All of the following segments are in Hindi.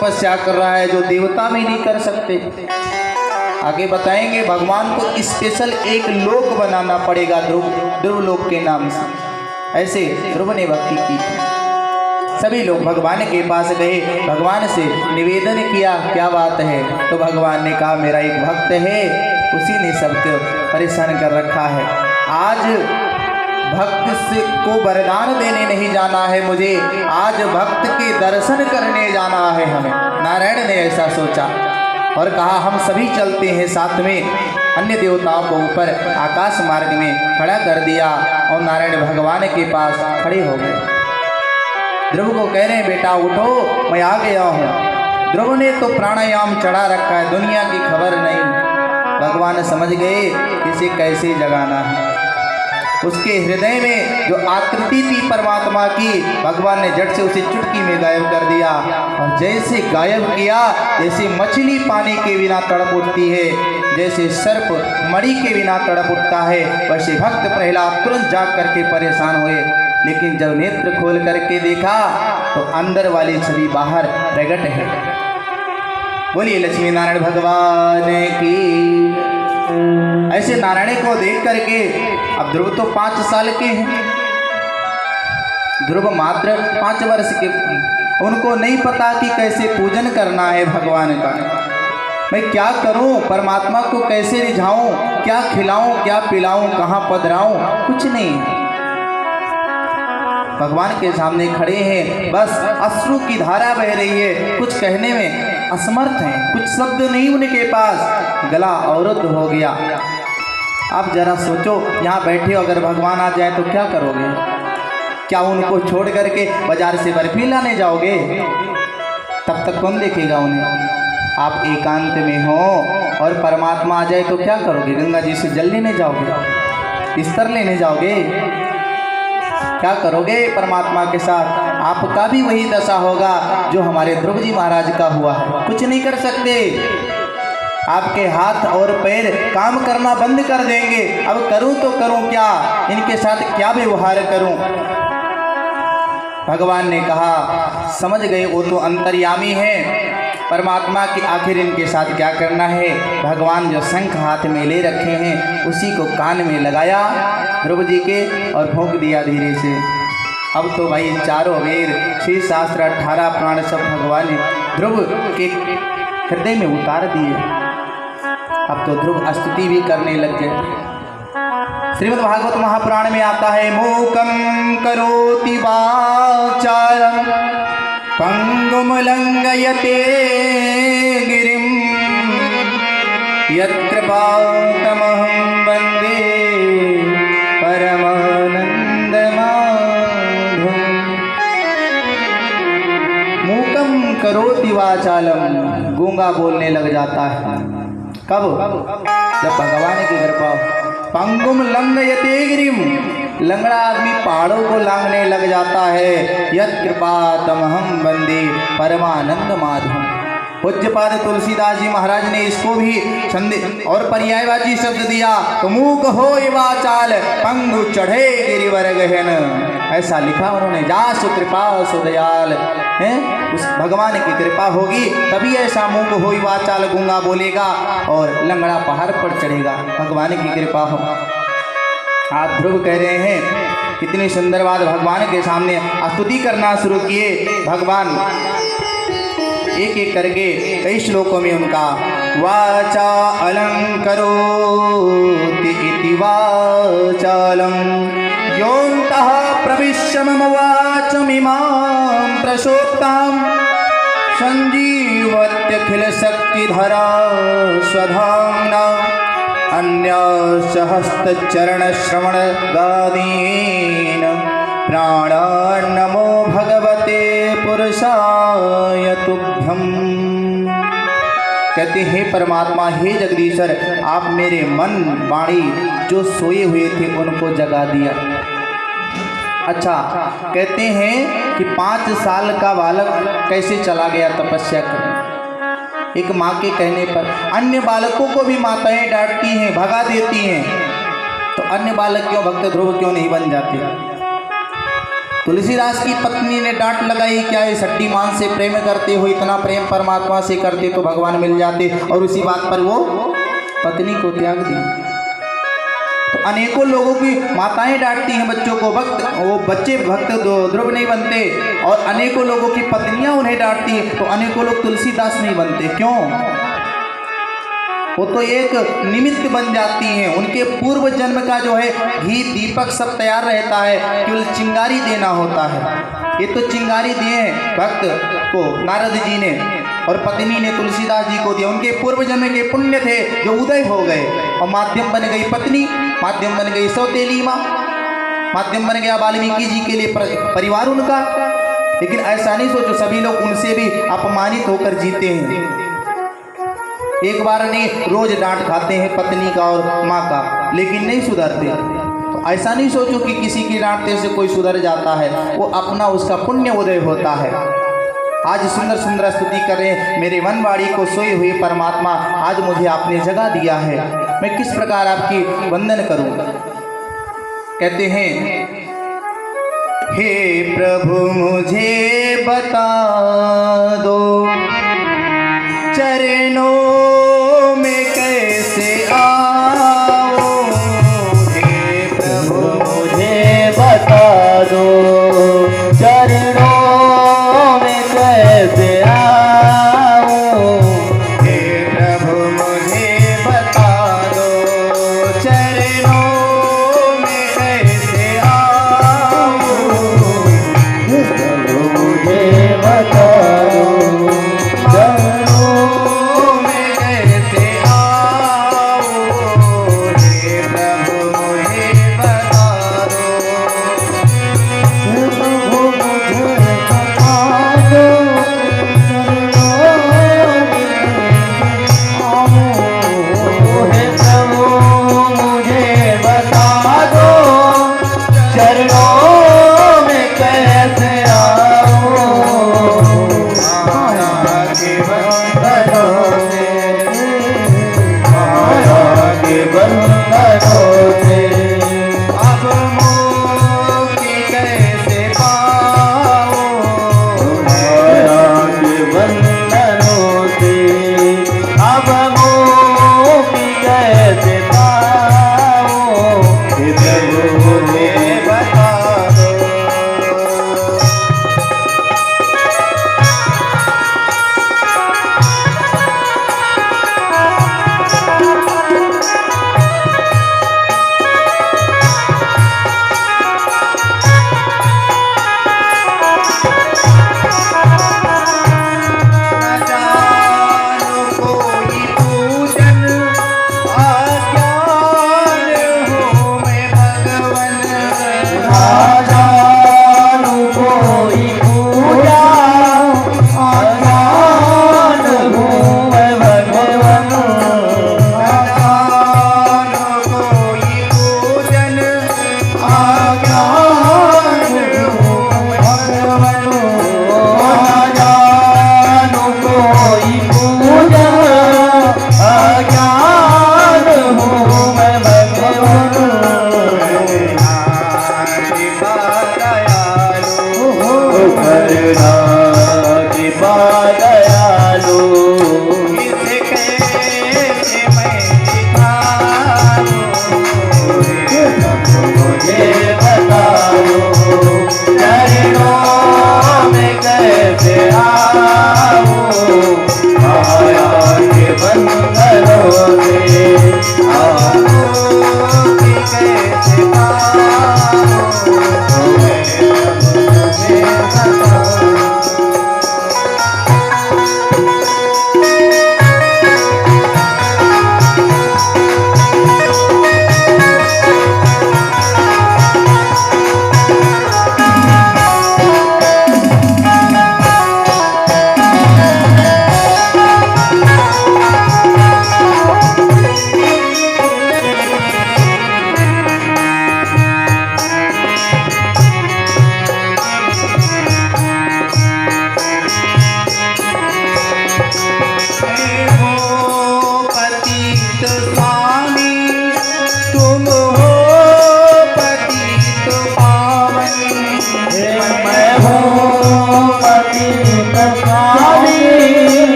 तपस्या कर रहा है जो देवता भी नहीं कर सकते। आगे बताएंगे भगवान को स्पेशल एक लोक बनाना पड़ेगा ध्रुव लोक के नाम से। ऐसे ध्रुव ने भक्ति की थी। सभी लोग भगवान के पास गए, भगवान से निवेदन किया क्या बात है। तो भगवान ने कहा मेरा एक भक्त है, उसी ने सबको परेशान कर रखा है। आज भक्त को वरदान देने नहीं जाना है मुझे, आज भक्त के दर्शन करने जाना है हमें। नारायण ने ऐसा सोचा और कहा हम सभी चलते हैं साथ में। अन्य देवताओं को ऊपर आकाश मार्ग में खड़ा कर दिया और नारायण भगवान के पास खड़े हो गए। ध्रुव को कह रहे हैं बेटा उठो, मैं आ गया हूँ। ध्रुव ने तो प्राणायाम चढ़ा रखा है, दुनिया की खबर नहीं। भगवान समझ गए इसे कैसे जगाना है। उसके हृदय में जो आकृति थी परमात्मा की, भगवान ने झट से उसे चुटकी में गायब कर दिया। और जैसे गायब किया, जैसे मछली पानी के बिना तड़प उठती है, जैसे सर्प मणि के बिना तड़प उठता है, वैसे भक्त प्रहलाद तुरंत जाग करके परेशान हुए। लेकिन जब नेत्र खोल करके देखा तो अंदर वाली छवि बाहर प्रकट है। बोलिए लक्ष्मी नारायण भगवान की। ऐसे नारायण को देख करके, अब ध्रुव तो 5 साल के हैं, ध्रुव मात्र 5 वर्ष के, उनको नहीं पता कि कैसे पूजन करना है भगवान का। मैं क्या करूं, परमात्मा को कैसे रिझाऊं, क्या खिलाऊं, क्या पिलाऊं, कहाँ पधराऊं, कुछ नहीं। भगवान के सामने खड़े हैं, बस अश्रु की धारा बह रही है, कुछ कहने में असमर्थ हैं, कुछ शब्द नहीं उनके पास, गला अवरुद्ध हो गया। आप जरा सोचो, यहाँ बैठे हो, अगर भगवान आ जाए तो क्या करोगे? क्या उनको छोड़ करके बाजार से बर्फी लाने जाओगे? तब तक कौन देखेगा उन्हें? आप एकांत में हो और परमात्मा आ जाए तो क्या करोगे? गंगा जी से जल लेने जाओगे, बिस्तर लेने जाओगे, क्या करोगे परमात्मा के साथ? आपका भी वही दशा होगा जो हमारे ध्रुव जी महाराज का हुआ है। कुछ नहीं कर सकते, आपके हाथ और पैर काम करना बंद कर देंगे। अब करूं तो करूं क्या, इनके साथ क्या व्यवहार करूं? भगवान ने कहा समझ गए, वो तो अंतर्यामी है परमात्मा की, आखिर इनके साथ क्या करना है। भगवान जो शंख हाथ में ले रखे हैं उसी को कान में लगाया ध्रुव जी के और फूंक दिया धीरे से। अब तो भाई चारों वेद 6 शास्त्र 18 प्राण सब भगवान ने ध्रुव के हृदय में उतार दिए। अब तो ध्रुव स्तुति भी करने लग गए। श्रीमद् भागवत महापुराण में आता है, मूकं करोति वाचालं पंगुम लंघयते गिरिं यत्कृपातमहं वन्दे परमानंदमाधवम्। मूकं करोति वाचालं, गूंगा बोलने लग जाता है। कब? जब भगवान की कृपा। पंगुम लंघयते गिरिम, लंगड़ा आदमी पहाड़ों को लांघने लग जाता है। यत् कृपा तमहम वंदे परमानंद माधवम्। पूज्यपाद तुलसीदास जी महाराज ने इसको भी छंद और पर्यायवाची शब्द दिया, तो मूक हो वाचाल पंगु चढ़े गिरिवर गहन। ऐसा लिखा उन्होंने, जासु कृपा सुदयाल है, उस भगवान की कृपा होगी तभी ऐसा मूक हो वाचाल गूंगा बोलेगा और लंगड़ा पहाड़ पर चढ़ेगा, भगवान की कृपा हो। आप ध्रुव कह रहे हैं, कितनी सुंदर बात। भगवान के सामने स्तुति करना शुरू किए। भगवान एक एक करके कई श्लोकों में उनका वाचा अलंकरोति इति वाचालं योऽन्तः प्रविश्य मम वाचमिमां प्रसोक्तां संजीवत्यखिल शक्तिधरा स्वधाम्ना अन्यसहस्रचरण श्रवण गादीन प्राणान्नमो भगवते पुरुषाय तुभ्यम्। कहते हैं परमात्मा, हे जगदीश्वर, आप मेरे मन वाणी जो सोए हुए थे उनको जगा दिया। अच्छा, कहते हैं कि 5 साल का बालक कैसे चला गया तपस्या करने, एक माँ के कहने पर। अन्य बालकों को भी माताएं डांटती हैं, भगा देती हैं, तो अन्य बालक क्यों, भक्त ध्रुव क्यों नहीं बन जाते? तुलसीदास की पत्नी ने डांट लगाई, क्या इस हड्डी मांस से प्रेम करते हो? इतना प्रेम परमात्मा से करते तो भगवान मिल जाते। और उसी बात पर वो पत्नी को त्याग दी। तो अनेकों लोगों की माताएं डांटती हैं बच्चों को, वो बच्चे भक्त ध्रुव नहीं बनते। और अनेकों लोगों की पत्नियां उन्हें डांटती हैं, तो अनेकों लोग तुलसीदास नहीं बनते। क्यों? वो तो एक निमित्त बन जाती हैं। उनके पूर्व जन्म का जो है घी दीपक सब तैयार रहता है, केवल चिंगारी देना होता है। ये तो चिंगारी दिए भक्त को नारद जी ने, और पत्नी ने तुलसीदास जी को दिया। उनके पूर्व जन्म के पुण्य थे जो उदय हो गए, और माध्यम बन गई पत्नी, माध्यम बन गई सौतेली माँ, माध्यम बन गया वाल्मीकि जी के लिए परिवार उनका। लेकिन ऐसा नहीं सोचो सभी लोग उनसे भी अपमानित होकर जीते हैं। एक बार नहीं, रोज डांट खाते हैं पत्नी का और माँ का, लेकिन नहीं सुधरते। तो ऐसा नहीं सोचो कि किसी की डांटने से कोई सुधर जाता है, वो अपना उसका पुण्य उदय होता है। आज सुंदर सुंदर स्तुति कर रहे हैं, मेरे वनवाड़ी को सोए हुए परमात्मा, आज मुझे आपने जगा दिया है, मैं किस प्रकार आपकी वंदन करूं। कहते हैं, हे प्रभु मुझे बता दो चरणों में कैसे आओ। हे प्रभु मुझे बता दो चरणों में कैसे आओ। हे प्रभु मुझे बता दो चरणों में कैसे आओ। हे प्रभु मुझे बता दो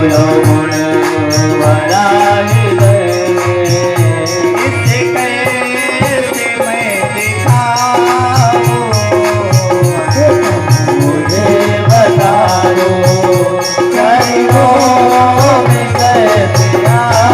यौवन बनाई दे। इसे कैसे मैं दिखाऊं, मुझे बता दो चरणों में कैसे आऊं।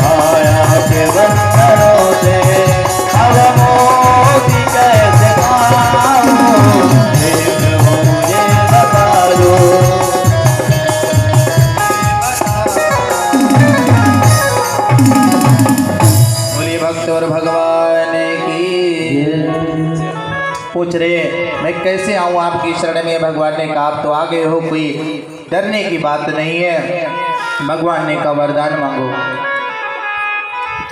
माया के बंधनों से अब मुक्ति कैसे पाऊं, मुझे बता दो। पूछ रहे मैं कैसे आऊँ आपकी शरण में। भगवान ने कहा आप तो आगे हो, कोई डरने की बात नहीं है। भगवान ने कहा वरदान मांगो।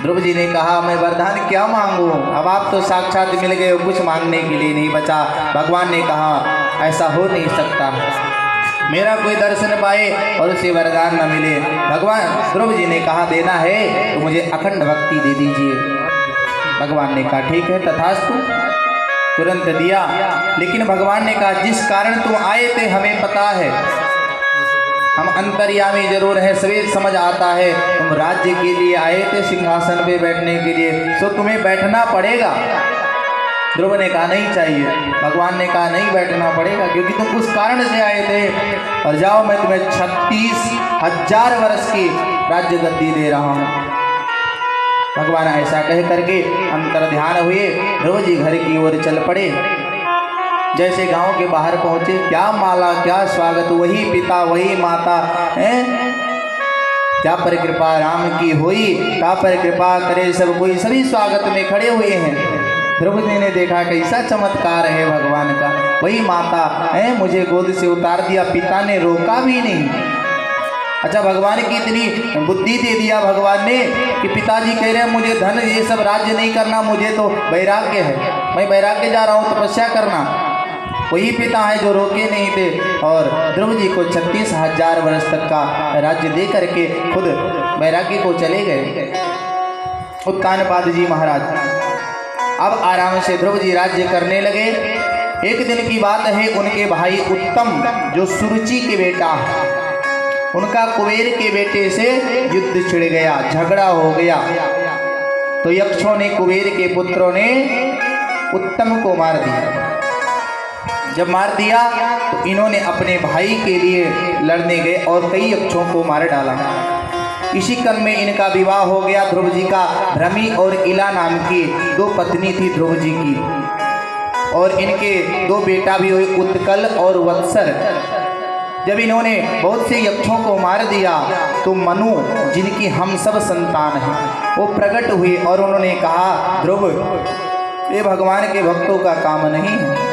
ध्रुव जी ने कहा मैं वरदान क्या मांगूं, अब आप तो साक्षात मिल गए हो, कुछ मांगने के लिए नहीं बचा। भगवान ने कहा ऐसा हो नहीं सकता, मेरा कोई दर्शन पाए और उसे वरदान न मिले। भगवान ध्रुव जी ने कहा देना है तो मुझे अखंड भक्ति दे दीजिए। भगवान ने कहा ठीक है तथास्तु, तुरंत दिया। लेकिन भगवान ने कहा जिस कारण तुम आए थे हमें पता है, हम अंतर्यामी जरूर है, सभी समझ आता है। तुम राज्य के लिए आए थे, सिंहासन पे बैठने के लिए, सो तुम्हें बैठना पड़ेगा। ध्रुव ने कहा नहीं चाहिए। भगवान ने कहा नहीं बैठना पड़ेगा क्योंकि तुम उस कारण से आए थे, और जाओ मैं तुम्हें 36,000 वर्ष की राज्य गद्दी दे रहा हूँ। भगवान ऐसा कह करके अंतर ध्यान हुए, ध्रुव जी घर की ओर चल पड़े। जैसे गांव के बाहर पहुंचे, क्या माला क्या स्वागत, वही पिता वही माता हैं। क्या पर कृपा राम की हुई, क्या पर कृपा करे सब कोई, सभी स्वागत में खड़े हुए हैं। ध्रुव जी ने देखा कैसा चमत्कार है भगवान का, वही माता है मुझे गोद से उतार दिया, पिता ने रोका भी नहीं। अच्छा भगवान की इतनी बुद्धि दे दिया भगवान ने कि पिताजी कह रहे हैं मुझे धन ये सब राज्य नहीं करना, मुझे तो वैराग्य है, मैं वैराग्य जा रहा हूँ तपस्या करना। वही पिता है जो रोके नहीं थे, और ध्रुव जी को 36,000 वर्ष तक का राज्य दे करके खुद वैराग्य को चले गए। उत्तानपाद जी महाराज अब आराम से ध्रुव जी राज्य करने लगे। एक दिन की बात है, उनके भाई उत्तम जो सुरुचि के बेटा, उनका कुबेर के बेटे से युद्ध छिड़ गया, झगड़ा हो गया। तो यक्षों ने, कुबेर के पुत्रों ने उत्तम को मार दिया। जब मार दिया तो इन्होंने अपने भाई के लिए लड़ने गए और कई यक्षों को मार डाला। इसी क्रम में इनका विवाह हो गया। ध्रुव जी का भ्रमी और इला नाम की दो पत्नी थी ध्रुव जी की, और इनके दो बेटा भी हुए, उत्कल और वत्सर। जब इन्होंने बहुत से यक्षों को मार दिया तो मनु, जिनकी हम सब संतान हैं, वो प्रकट हुए और उन्होंने कहा, ध्रुव, ये भगवान के भक्तों का काम नहीं है।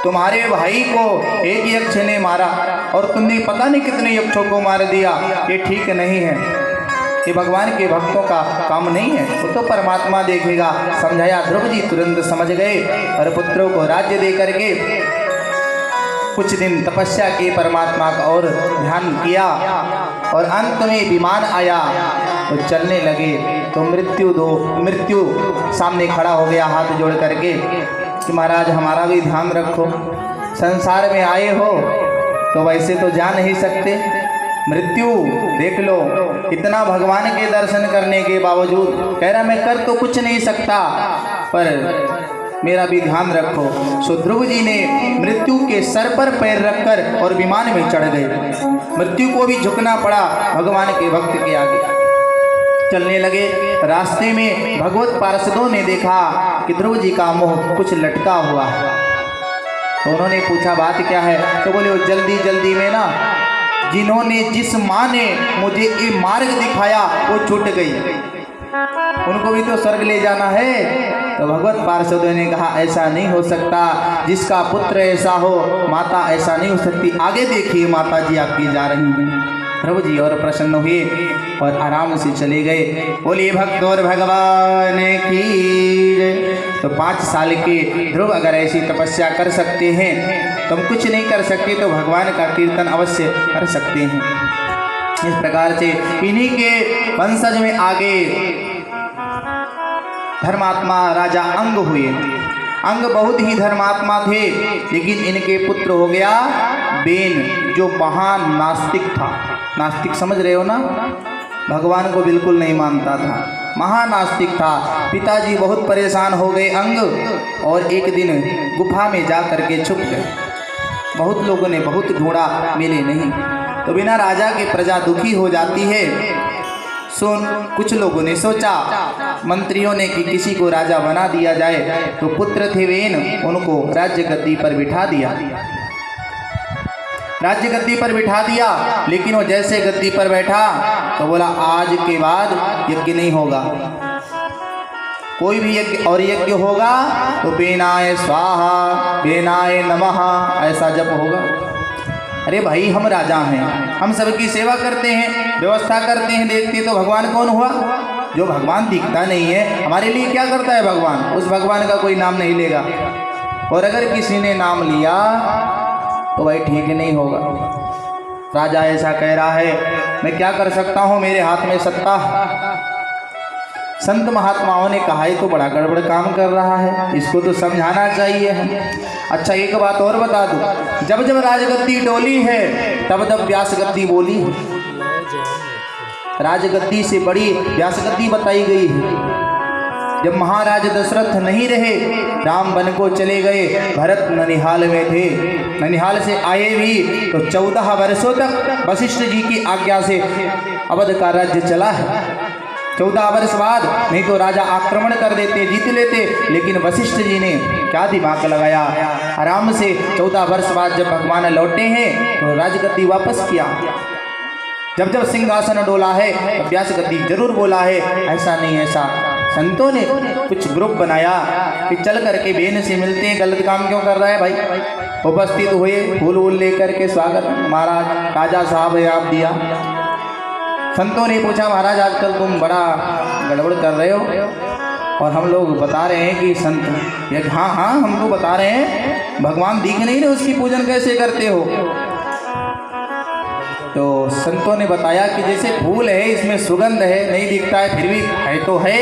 तुम्हारे भाई को एक यक्ष ने मारा और तुमने पता नहीं कितने यक्षों को मार दिया, ये ठीक नहीं है। ये भगवान के भक्तों का काम नहीं है, वो तो परमात्मा देखेगा। समझाया। ध्रुव जी तुरंत समझ गए और पुत्रों को राज्य दे करके कुछ दिन तपस्या की, परमात्मा का और ध्यान किया, और अंत में विमान आया तो चलने लगे तो मृत्यु सामने खड़ा हो गया हाथ जोड़ करके कि महाराज हमारा भी ध्यान रखो, संसार में आए हो तो वैसे तो जा नहीं सकते। मृत्यु देख लो, इतना भगवान के दर्शन करने के बावजूद कह रहा मैं कर तो कुछ नहीं सकता, पर मेरा भी ध्यान रखो। सो ध्रुव जी ने मृत्यु के सर पर पैर रखकर और विमान में चढ़ गए। मृत्यु को भी झुकना पड़ा भगवान के भक्त के आगे। चलने लगे, रास्ते में भगवत पार्षदों ने देखा कि ध्रुव जी का मुंह कुछ लटका हुआ है। तो उन्होंने पूछा बात क्या है, तो बोले वो जल्दी जल्दी में ना जिन्होंने जिस माँ ने मुझे ये मार्ग दिखाया वो छूट गई, उनको भी तो स्वर्ग ले जाना है। तो भगवत पार्षदों ने कहा ऐसा नहीं हो सकता, जिसका पुत्र ऐसा हो माता ऐसा नहीं हो सकती। आगे देखिए माता जी आपकी जा रही हैं। प्रभु जी और प्रसन्न हुए और आराम से चले गए। बोलिए भक्त और भगवान की जय। तो 5 साल के ध्रुव अगर ऐसी तपस्या कर सकते हैं तो हम कुछ नहीं कर सकते तो भगवान का कीर्तन अवश्य कर सकते हैं। इस प्रकार से इन्हीं के वंशज में आगे धर्मात्मा राजा अंग हुए। अंग बहुत ही धर्मात्मा थे, लेकिन इनके पुत्र हो गया बेन, जो महान नास्तिक था। नास्तिक समझ रहे हो ना, भगवान को बिल्कुल नहीं मानता था, महानास्तिक था। पिताजी बहुत परेशान हो गए अंग, और एक दिन गुफा में जा करके छुप गए। बहुत लोगों ने बहुत ढूंढा, मिले नहीं। तो बिना राजा के प्रजा दुखी हो जाती है। कुछ लोगों ने सोचा, मंत्रियों ने कि किसी को राजा बना दिया जाए। तो पुत्र थे वेन, उनको राज्य गद्दी पर बिठा दिया। राज्य गद्दी पर बिठा दिया, लेकिन वो जैसे गद्दी पर बैठा तो बोला आज के बाद यज्ञ नहीं होगा, कोई भी यज्ञ और यज्ञ होगा तो बेनाय स्वाहा बेनाय नमः ऐसा जप होगा। अरे भाई हम राजा हैं, हम सबकी सेवा करते हैं, व्यवस्था करते हैं, देखते हैं, तो भगवान कौन हुआ? जो भगवान दिखता नहीं है, हमारे लिए क्या करता है भगवान? उस भगवान का कोई नाम नहीं लेगा, और अगर किसी ने नाम लिया तो भाई ठीक नहीं होगा। राजा ऐसा कह रहा है, मैं क्या कर सकता हूँ, मेरे हाथ में सत्ता। संत महात्माओं ने कहा ये तो बड़ा गड़बड़ काम कर रहा है, इसको तो समझाना चाहिए। अच्छा एक बात और बता दूं, जब जब राजगद्दी डोली है तब तब व्यासगद्दी बोली है। राजगद्दी से बड़ी व्यासगद्दी बताई गई है। जब महाराज दशरथ नहीं रहे, राम वन को चले गए, भरत ननिहाल में थे। ननिहाल से आए भी तो 14 वर्षों तक वशिष्ठ जी की आज्ञा से अवध का राज्य चला है। 14 वर्ष बाद नहीं तो राजा आक्रमण कर देते, जीत लेते, लेकिन वशिष्ठ जी ने क्या दिमाग लगाया, आराम से 14 वर्ष बाद जब भगवान लौटे हैं तो राजगद्दी वापस किया। जब जब सिंहासन डोला है तब व्यासगद्दी जरूर बोला है, ऐसा नहीं ऐसा। संतों ने कुछ ग्रुप बनाया कि चल करके बेन से मिलते हैं, गलत काम क्यों कर रहा है भाई। उपस्थित हुए, फूल वूल लेकर के स्वागत, महाराज राजा साहब है आप दिया। संतों ने पूछा महाराज आजकल तुम बड़ा गड़बड़ कर रहे हो, और हम लोग बता रहे हैं कि संत ये हाँ हाँ हम तो बता रहे हैं, भगवान दिख नहीं रहे, उसकी पूजन कैसे करते हो? तो संतों ने बताया कि जैसे फूल है, इसमें सुगंध है, नहीं दिखता है फिर भी है तो है।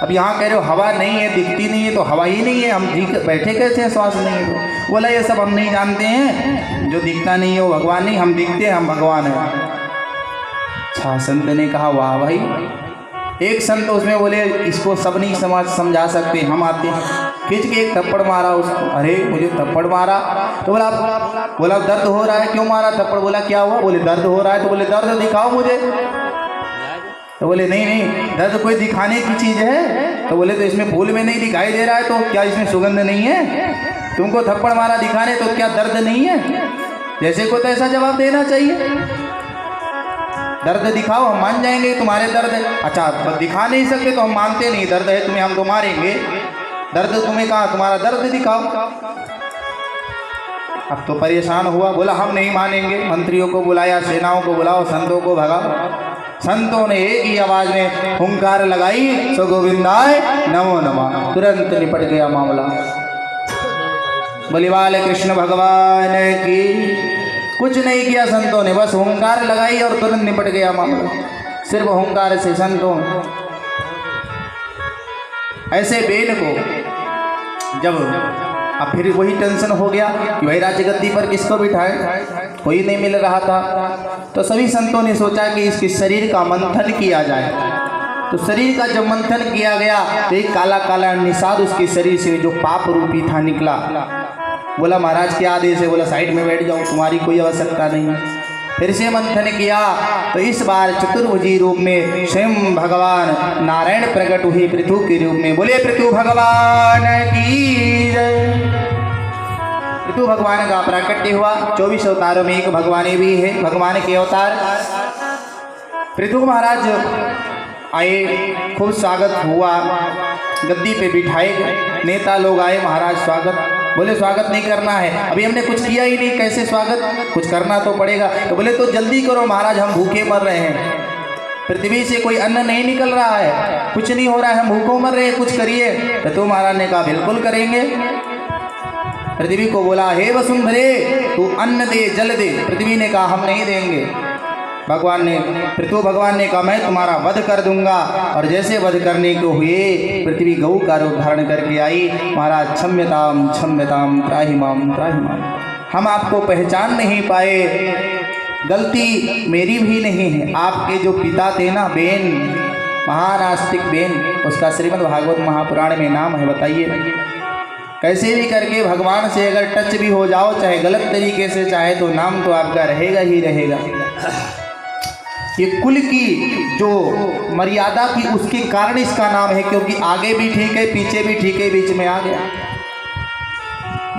अब यहाँ कह रहे हो हवा नहीं है, दिखती नहीं है, तो हवा ही नहीं है, हम बैठे कैसे हैं, श्वास नहीं है? तो बोला ये सब हम नहीं जानते हैं, जो दिखता नहीं है वो भगवान नहीं, हम दिखते हैं, हम भगवान हैं। अच्छा संत ने कहा वाह भाई। एक संत उसमें बोले इसको सब नहीं समझा सकते, हम आते हैं। खींच के एक थप्पड़ मारा उसको। अरे मुझे थप्पड़ मारा, तो बोला दर्द हो रहा है, क्यों मारा थप्पड़? बोला क्या हुआ? बोले दर्द हो रहा है। तो बोले दर्द दिखाओ मुझे। तो बोले नहीं दर्द कोई दिखाने की चीज़ है। तो बोले तो इसमें फूल में नहीं दिखाई दे रहा है, तो क्या इसमें सुगंध नहीं है? तुमको थप्पड़ मारा दिखाने, तो क्या दर्द नहीं है? जैसे को तैसा जवाब देना चाहिए। दर्द दिखाओ, हम मान जाएंगे तुम्हारे दर्द है। अच्छा दिखा नहीं सकते तो हम मानते नहीं दर्द है तुम्हें, हम तो मारेंगे। दर्द तुम्हें कहा, तुम्हारा दर्द दिखाओ। अब तो परेशान हुआ, बोला हम नहीं मानेंगे। मंत्रियों को बुलाया, सेनाओं को बुलाओ, संतों को भगाओ। संतों ने एक ही आवाज में हुंकार लगाई, सो गोविंदाय नमो नमः। तुरंत निपट गया मामला। बलिवाल कृष्ण भगवान की। कुछ नहीं किया संतों ने, बस हुंकार लगाई और तुरंत निपट गया मामला। सिर्फ हुंकार से संतों। ऐसे बेन को जब अब फिर वही टेंशन हो गया कि भाई राज्य गद्दी पर किसको बिठाए, कोई नहीं मिल रहा था। तो सभी संतों ने सोचा कि इसके शरीर का मंथन किया जाए। तो शरीर का जब मंथन किया गया तो एक काला काला निषाद उसके शरीर से जो पाप रूपी था निकला। बोला महाराज के आदेश है, बोला साइड में बैठ जाओ, तुम्हारी कोई आवश्यकता नहीं। फिर से मंथन किया तो इस बार चतुर्भुजी रूप में स्वयं भगवान नारायण प्रकट हुए पृथु के रूप में। बोले पृथु भगवान की जय। पृथु भगवान का प्राकट्य हुआ। 24 अवतारों में एक भगवान भी है, भगवान के अवतार। पृथु महाराज आए, खूब स्वागत हुआ, गद्दी पे बिठाए गए। नेता लोग आए, महाराज स्वागत। बोले स्वागत नहीं करना है, अभी हमने कुछ किया ही नहीं, कैसे स्वागत? कुछ करना तो पड़ेगा। तो बोले तो जल्दी करो महाराज, हम भूखे मर रहे हैं, पृथ्वी से कोई अन्न नहीं निकल रहा है, कुछ नहीं हो रहा है, हम भूखों मर रहे हैं, कुछ करिए। तो महाराज ने कहा बिल्कुल करेंगे। पृथ्वी को बोला हे वसुंधरे तू अन्न दे, जल दे। पृथ्वी ने कहा हम नहीं देंगे। भगवान ने, पृथु भगवान ने कहा मैं तुम्हारा वध कर दूंगा। और जैसे वध करने को हुए पृथ्वी गौ का रूप धारण करके आई। महाराज क्षम्यताम क्षम्यताम त्राहिमाम त्राहिमाम, हम आपको पहचान नहीं पाए, गलती मेरी भी नहीं है। आपके जो पिता थे ना, बेन, महान आस्तिक बेन, उसका श्रीमद् भागवत महापुराण में नाम है। बताइए कैसे भी करके भगवान से अगर टच भी हो जाओ, चाहे गलत तरीके से, चाहे तो नाम तो आपका रहेगा ही रहेगा। ये कुल की जो मर्यादा थी उसके कारण इसका नाम है, क्योंकि आगे भी ठीक है, पीछे भी ठीक है, बीच में आ गया।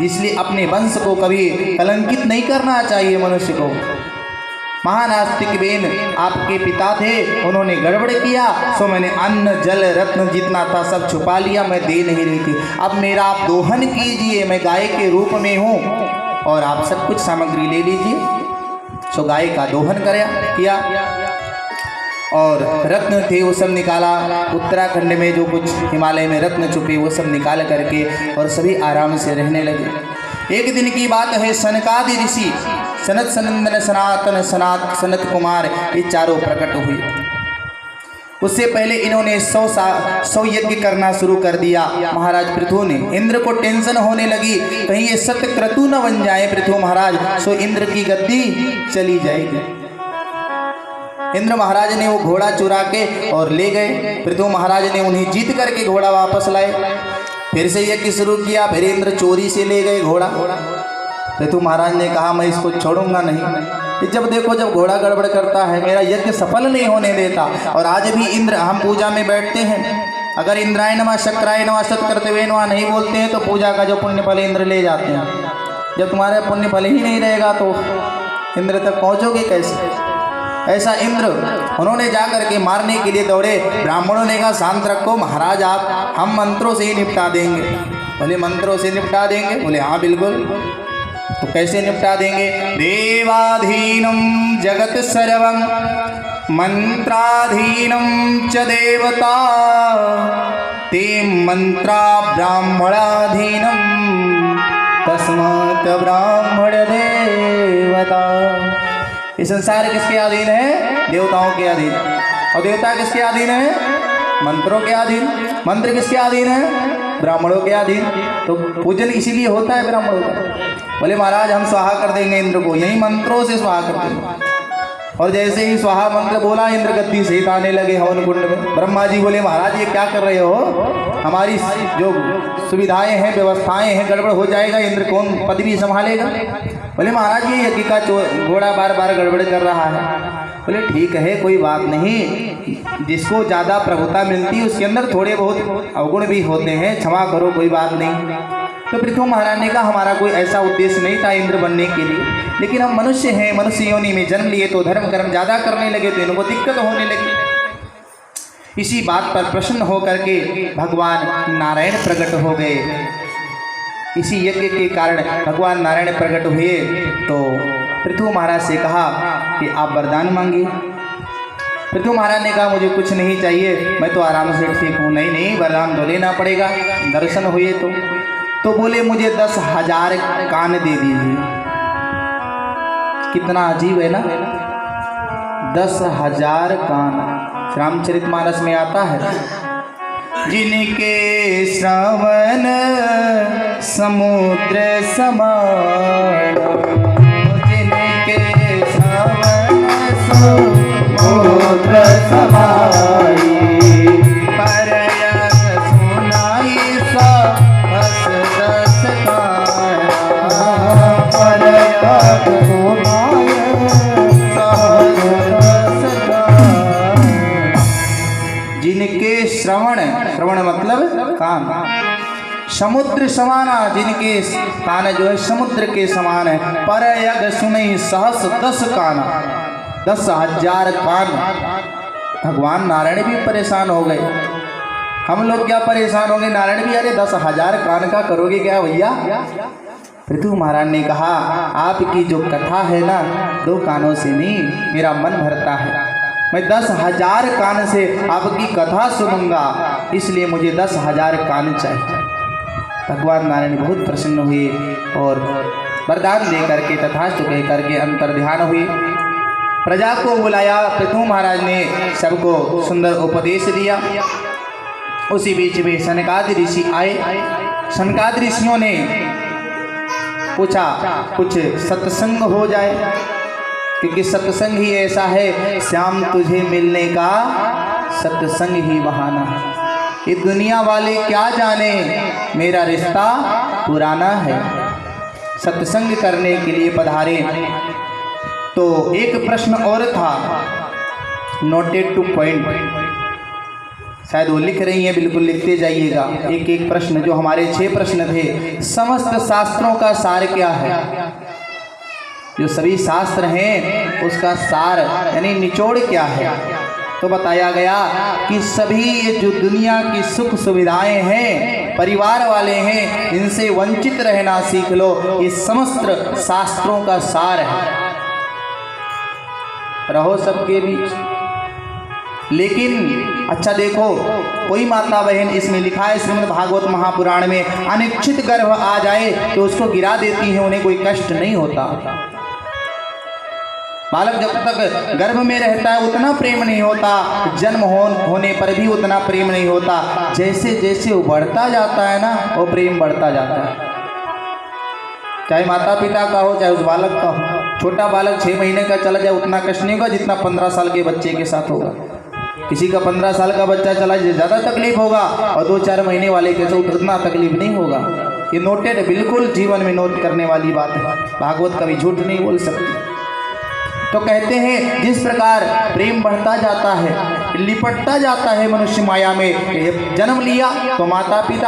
इसलिए अपने वंश को कभी कलंकित नहीं करना चाहिए मनुष्य को। महान आस्तिक बेन आपके पिता थे, उन्होंने गड़बड़ किया, सो मैंने अन्न जल रत्न जितना था सब छुपा लिया, मैं दे नहीं रही थी। अब मेरा आप दोहन कीजिए, मैं गाय के रूप में हूँ और आप सब कुछ सामग्री ले लीजिए। सो गाय का दोहन किया और रत्न थे वो सब निकाला। उत्तराखंड में जो कुछ हिमालय में रत्न छुपे वो सब निकाल करके और सभी आराम से रहने लगे। एक दिन की बात है, सनकादि ऋषि सनत सनंदन सनातन सनत कुमार ये चारों प्रकट हुए। उससे पहले इन्होंने 100 यज्ञ करना शुरू कर दिया। महाराज पृथु ने, इंद्र को टेंशन होने लगी कहीं ये सतक्रतु न बन जाए पृथु महाराज, सो इंद्र की गद्दी चली जाएगी। इंद्र महाराज ने वो घोड़ा चुरा के और ले गए। पृथु महाराज ने उन्हें जीत करके घोड़ा वापस लाए। फिर से यज्ञ शुरू किया, फिर इंद्र चोरी से ले गए घोड़ा। पृथु महाराज ने कहा मैं इसको छोड़ूंगा नहीं। जब देखो जब घोड़ा गड़बड़ करता है, मेरा यज्ञ सफल नहीं होने देता। और आज भी इंद्र, हम पूजा में बैठते हैं, अगर इंद्राय नमः शक्राय नमः सत्कर्तव्ये नमः नहीं बोलते हैं तो पूजा का जो पुण्य फल इंद्र ले जाते हैं। जब तुम्हारा पुण्य फल ही नहीं रहेगा तो इंद्र तक पहुँचोगे कैसे? ऐसा इंद्र, उन्होंने जाकर के मारने के लिए दौड़े। ब्राह्मणों ने कहा शांत रखो महाराज, आप, हम मंत्रों से ही निपटा देंगे। बोले मंत्रों से निपटा देंगे? बोले हाँ बिल्कुल। तो कैसे निपटा देंगे? देवाधीनम जगत सर्वं मंत्राधीनम च देवता ते मंत्रा ब्राह्मणाधीनम तस्मात् ब्राह्मण देवता। ये संसार किसके अधीन है? देवताओं के अधीन। और देवता किसके अधीन है? मंत्रों के अधीन। मंत्र किसके अधीन है? ब्राह्मणों के अधीन। तो पूजन इसीलिए होता है ब्राह्मणों का। बोले महाराज हम स्वाहा कर देंगे इंद्र को, यही मंत्रों से स्वाहा कर देंगे। और जैसे ही स्वाहा मंत्र बोला इंद्र गद्दी सहित आने लगे हवन कुंड में। ब्रह्मा जी बोले महाराज ये क्या कर रहे हो, हमारी जो सुविधाएं हैं व्यवस्थाएं हैं गड़बड़ हो जाएगा, इंद्र कौन पदवी संभालेगा। बोले महाराज ये यज्ञ का घोड़ा बार बार गड़बड़ कर रहा है। बोले ठीक है कोई बात नहीं, जिसको ज़्यादा प्रभुता मिलती है उसके अंदर थोड़े बहुत अवगुण भी होते हैं, क्षमा करो कोई बात नहीं। तो पृथु महाराज ने कहा हमारा कोई ऐसा उद्देश्य नहीं था इंद्र बनने के लिए, लेकिन हम मनुष्य हैं, मनुष्य योनि में जन्म लिए तो धर्म कर्म ज़्यादा करने लगे तो इनको दिक्कत होने लगी। इसी बात पर प्रसन्न होकर के भगवान नारायण प्रकट हो गए। इसी यज्ञ के कारण भगवान नारायण प्रकट हुए तो पृथु महाराज से कहा कि आप वरदान मांगिए। पृथु महाराज ने कहा मुझे कुछ नहीं चाहिए, मैं तो आराम से ठीक हूँ। नहीं नहीं वरदान तो लेना पड़ेगा, दर्शन हुए तो बोले मुझे 10,000 कान दे दीजिए। कितना अजीब है ना, 10,000 कान। रामचरितमानस में आता है जिनके श्रवण समुद्र समान, जिनके श्रवण समुद्र समाई, परयग सुनाई सहस दस काया, परयग सुनाई सहस दस काया। जिनके श्रवण मतलब कान, समुद्र समाना, जिनके कान जो है समुद्र के समान है। परयग सुनई सहस 10 कान, 10,000 कान। भगवान नारायण भी परेशान हो गए। हम लोग क्या परेशान होंगे, नारायण भी अरे 10,000 कान का करोगे क्या भैया। पृथु महाराज ने कहा आपकी जो कथा है ना 2 कानों से नहीं, मेरा मन भरता है। मैं 10,000 कान से आपकी कथा सुनूंगा, इसलिए मुझे 10,000 कान चाहिए। भगवान नारायण बहुत प्रसन्न हुए और वरदान दे करके तथास्तु कह करके अंतर ध्यान हुए। प्रजा को बुलाया, पृथु महाराज ने सबको सुंदर उपदेश दिया। उसी बीच में सनकादि ऋषि आए। सनकादि ऋषियों ने पूछा कुछ सत्संग हो जाए, क्योंकि सत्संग ही ऐसा है, श्याम तुझे मिलने का सत्संग ही बहाना है। ये दुनिया वाले क्या जाने मेरा रिश्ता पुराना है। सत्संग करने के लिए पधारे। तो एक प्रश्न और था, नोटेड टू पॉइंट, शायद वो लिख रही हैं, बिल्कुल लिखते जाइएगा। एक एक प्रश्न, जो हमारे 6 प्रश्न थे। समस्त शास्त्रों का सार क्या है। जो सभी शास्त्र हैं उसका सार यानी निचोड़ क्या है। तो बताया गया कि सभी ये जो दुनिया की सुख सुविधाएं हैं, परिवार वाले हैं, इनसे वंचित रहना सीख लो। ये समस्त शास्त्रों का सार है। रहो सबके बीच, लेकिन अच्छा देखो, कोई माता बहन, इसमें लिखा है श्रीमद् भागवत महापुराण में, अनिच्छित गर्भ आ जाए तो उसको गिरा देती हैं, उन्हें कोई कष्ट नहीं होता। बालक जब तक गर्भ में रहता है उतना प्रेम नहीं होता, जन्म होने पर भी उतना प्रेम नहीं होता। जैसे जैसे वो बढ़ता जाता है ना, वो प्रेम बढ़ता जाता है। चाहे माता पिता का हो, चाहे उस बालक का हो। छोटा बालक 6 महीने का चला जाए उतना कष्ट नहीं होगा जितना 15 साल के बच्चे के साथ होगा। किसी का 15 साल का बच्चा चला जाए ज़्यादा तकलीफ होगा, और 2-4 महीने वाले के साथ उतना तकलीफ नहीं होगा। ये नोटेड, बिल्कुल जीवन में नोट करने वाली बात है। भागवत कभी झूठ नहीं बोल सकती। तो कहते हैं जिस प्रकार प्रेम बढ़ता जाता है, लिपटता जाता है मनुष्य माया में। जन्म लिया तो माता पिता,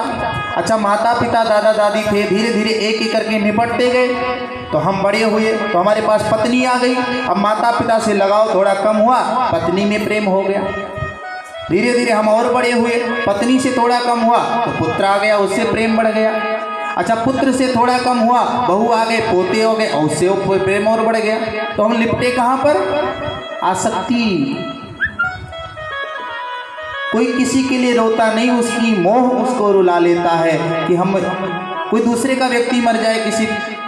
अच्छा माता पिता दादा दादी थे, धीरे धीरे एक एक करके निपटते गए। तो हम बड़े हुए तो हमारे पास पत्नी आ गई। अब माता पिता से लगाव थोड़ा कम हुआ, पत्नी में प्रेम हो गया। धीरे धीरे हम और बड़े हुए, पत्नी से थोड़ा कम हुआ तो पुत्र आ गया, उससे प्रेम बढ़ गया। अच्छा पुत्र से थोड़ा कम हुआ, बहू आ गए, पोते हो गए, और उससे प्रेम और बढ़ गया। तो हम लिपटे कहाँ पर, आसक्ति। कोई किसी के लिए रोता नहीं, उसकी मोह उसको रुला लेता है कि हम, कोई दूसरे का व्यक्ति मर जाए किसी,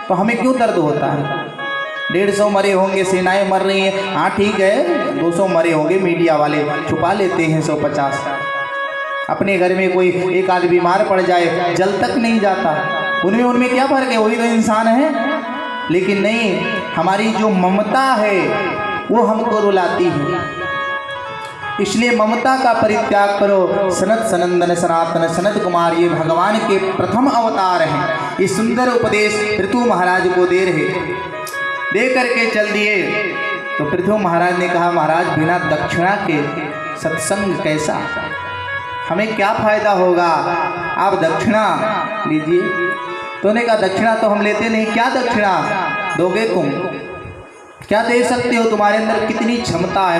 तो हमें क्यों दर्द होता है। 150 मरे होंगे, सेनाएं मर रही हैं, हाँ ठीक है 200 मरे होंगे, मीडिया वाले छुपा लेते हैं 150। अपने घर में कोई एक आदमी बीमार पड़ जाए, जल तक नहीं जाता। उनमें क्या फर्क है, वही तो इंसान है। लेकिन नहीं, हमारी जो ममता है वो हमको रुलाती है। इसलिए ममता का परित्याग करो। सनत सनंदन सनातन सनत कुमार ये भगवान के प्रथम अवतार हैं। ये सुंदर उपदेश पृथु महाराज को दे रहे, दे करके चल दिए। तो पृथु महाराज ने कहा, महाराज बिना दक्षिणा के सत्संग कैसा, हमें क्या फायदा होगा, आप दक्षिणा लीजिए। तो ने कहा, दक्षिणा तो हम लेते नहीं, क्या दक्षिणा दोगे तुम, क्या दे सकते हो, तुम्हारे अंदर कितनी क्षमता है